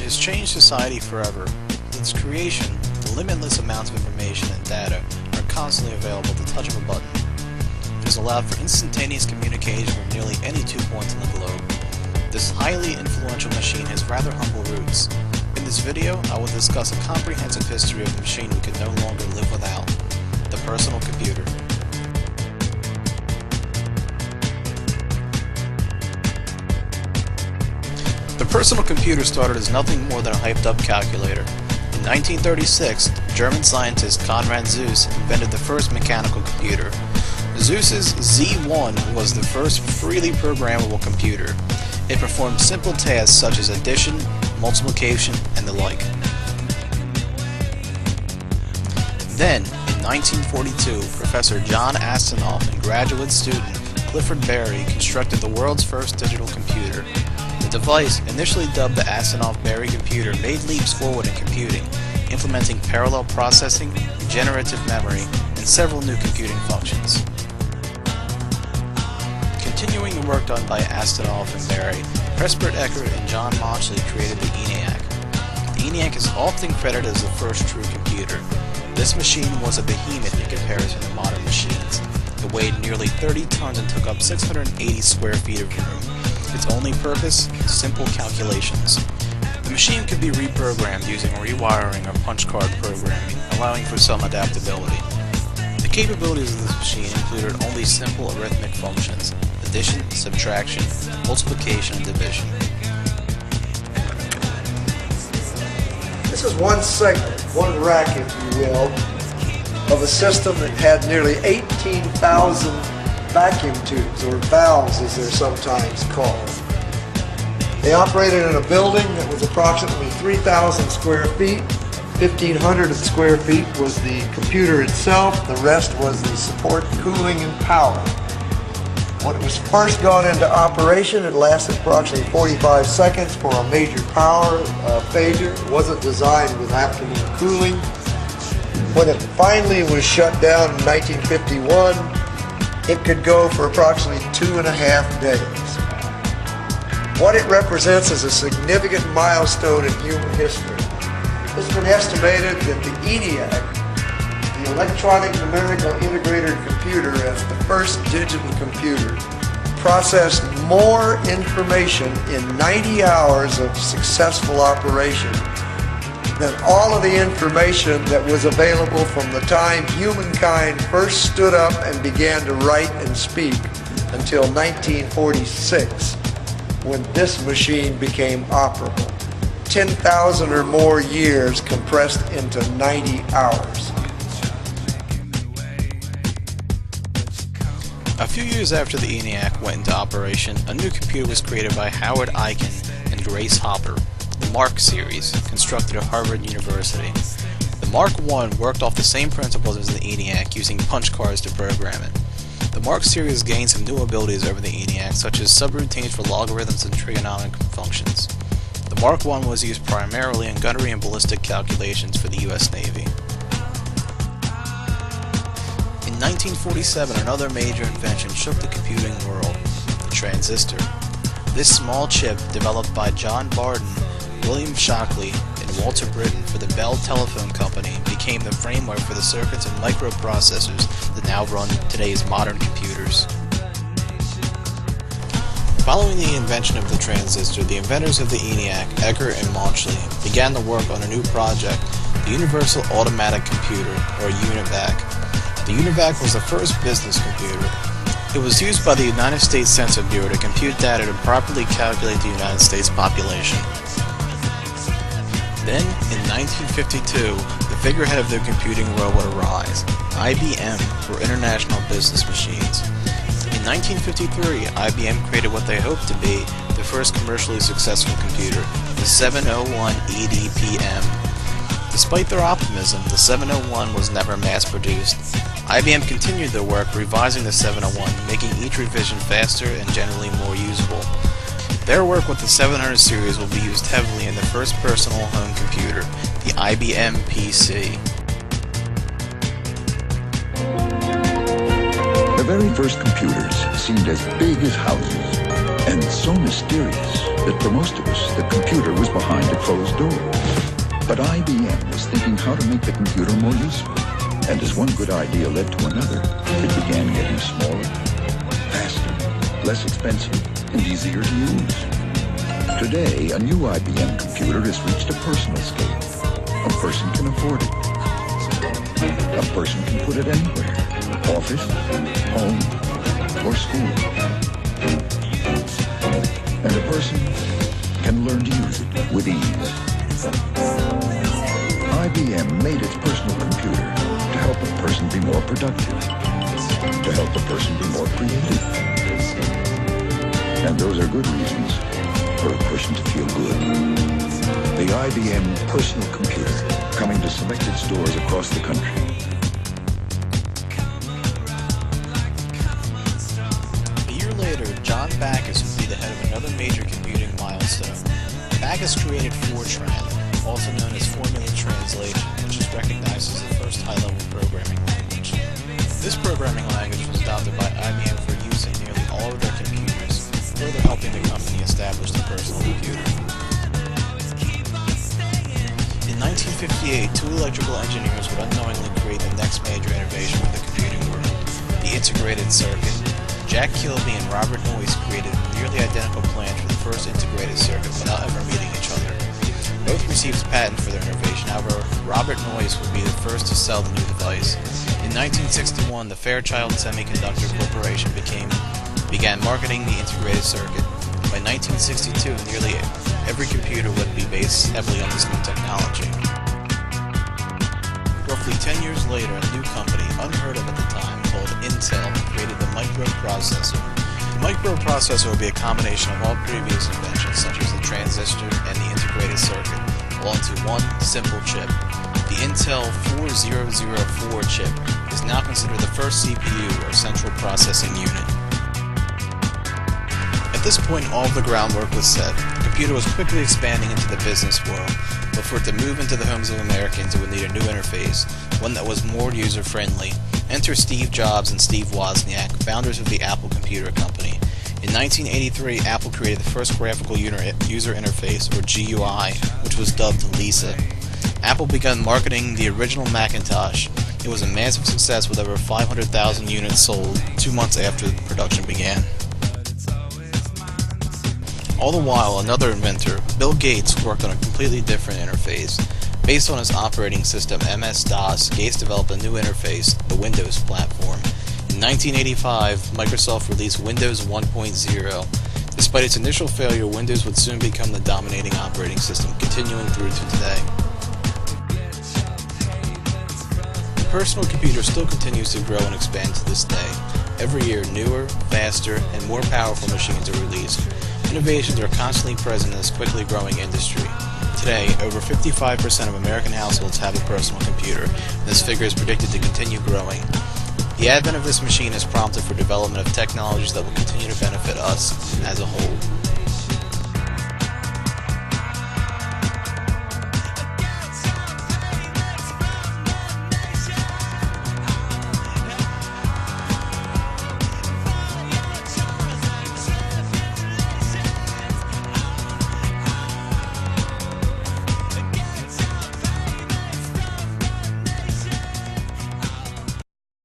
has changed society forever. With its creation, the limitless amounts of information and data are constantly available at the touch of a button. It has allowed for instantaneous communication from nearly any 2 points on the globe. This highly influential machine has rather humble roots. In this video, I will discuss a comprehensive history of the machine we can no longer live without, the personal computer. The personal computer started as nothing more than a hyped-up calculator. In 1936, German scientist Konrad Zuse invented the first mechanical computer. Zuse's Z1 was the first freely programmable computer. It performed simple tasks such as addition, multiplication, and the like. Then, in 1942, Professor John Asanoff and graduate student Clifford Berry constructed the world's first digital computer. The device, initially dubbed the Asanoff-Berry computer, made leaps forward in computing, implementing parallel processing, generative memory, and several new computing functions. Continuing the work done by Asanoff and Berry, Presbert Eckert and John Mauchly created the ENIAC. The ENIAC is often credited as the first true computer. This machine was a behemoth in comparison to modern machines. It weighed nearly 30 tons and took up 680 square feet of room. Its only purpose? Simple calculations. The machine could be reprogrammed using rewiring or punch card programming, allowing for some adaptability. The capabilities of this machine included only simple arithmetic functions: addition, subtraction, multiplication, and division. This is one segment, one rack, if you will, of a system that had nearly 18,000 vacuum tubes, or valves as they're sometimes called. They operated in a building that was approximately 3,000 square feet. 1,500 square feet was the computer itself. The rest was the support, cooling, and power. When it was first gone into operation, it lasted approximately 45 seconds for a major power failure. It wasn't designed with afternoon cooling. When it finally was shut down in 1951, it could go for approximately 2.5 days. What it represents is a significant milestone in human history. It's been estimated that the ENIAC, the Electronic Numerical Integrated Computer, as the first digital computer, processed more information in 90 hours of successful operation than all of the information that was available from the time humankind first stood up and began to write and speak until 1946, when this machine became operable. 10,000 or more years compressed into 90 hours. A few years after the ENIAC went into operation, a new computer was created by Howard Aiken and Grace Hopper, the Mark series, constructed at Harvard University. The Mark I worked off the same principles as the ENIAC, using punch cards to program it. The Mark series gained some new abilities over the ENIAC, such as subroutines for logarithms and trigonometric functions. The Mark I was used primarily in gunnery and ballistic calculations for the US Navy. In 1947, another major invention shook the computing world: the transistor. This small chip, developed by John Barden, William Shockley, and Walter Britton for the Bell Telephone Company, became the framework for the circuits and microprocessors that now run today's modern computers. Following the invention of the transistor, the inventors of the ENIAC, Eckert and Mauchly, began to work on a new project, the Universal Automatic Computer, or UNIVAC. The UNIVAC was the first business computer. It was used by the United States Census Bureau to compute data to properly calculate the United States population. Then, in 1952, the figurehead of the computing world would arise: IBM, or International Business Machines. In 1953, IBM created what they hoped to be the first commercially successful computer, the 701 EDPM. Despite their optimism, the 701 was never mass-produced. IBM continued their work revising the 701, making each revision faster and generally more usable. Their work with the 700 series will be used heavily in the first personal home computer, the IBM PC. The very first computers seemed as big as houses and so mysterious that for most of us, the computer was behind a closed door. But IBM was thinking how to make the computer more useful. And as one good idea led to another, it began getting smaller, faster, less expensive, and easier to use. Today, a new IBM computer has reached a personal scale. A person can afford it. A person can put it anywhere. Office, home, or school. And a person can learn to use it with ease. IBM made its personal computer to help a person be more productive, to help a person be more creative. And those are good reasons for a person to feel good. The IBM personal computer, coming to selected stores across the country. A year later, John Backus would be the head of another major computing milestone. Backus created Fortran, also known as Formula Translation, which is recognized as the first high-level programming language. This programming language was adopted by IBM for use in nearly all of their computers, further helping the company establish the personal computer. In 1958, two electrical engineers would unknowingly create the next major innovation for the computing world, the integrated circuit. Jack Kilby and Robert Noyce created nearly identical plans for the first integrated circuit without ever meeting each other. Both received patents for their innovation. However, Robert Noyce would be the first to sell the new device. In 1961, the Fairchild Semiconductor Corporation began marketing the integrated circuit. By 1962, nearly every computer would be based heavily on this new technology. Roughly 10 years later, a new company, unheard of at the time, called Intel, created the microprocessor. The microprocessor would be a combination of all previous inventions, such as the transistor and the integrated circuit, all into one simple chip. The Intel 4004 chip is now considered the first CPU, or central processing unit. At this point, all of the groundwork was set. The computer was quickly expanding into the business world, but for it to move into the homes of Americans, it would need a new interface, one that was more user-friendly. Enter Steve Jobs and Steve Wozniak, founders of the Apple Computer Company. In 1983, Apple created the first graphical user interface, or GUI, which was dubbed Lisa. Apple began marketing the original Macintosh. It was a massive success with over 500,000 units sold 2 months after production began. All the while, another inventor, Bill Gates, worked on a completely different interface. Based on his operating system MS-DOS, Gates developed a new interface, the Windows platform. In 1985, Microsoft released Windows 1.0. Despite its initial failure, Windows would soon become the dominating operating system, continuing through to today. The personal computer still continues to grow and expand to this day. Every year, newer, faster, and more powerful machines are released. Innovations are constantly present in this quickly growing industry. Today, over 55% of American households have a personal computer, and this figure is predicted to continue growing. The advent of this machine has prompted for development of technologies that will continue to benefit us as a whole.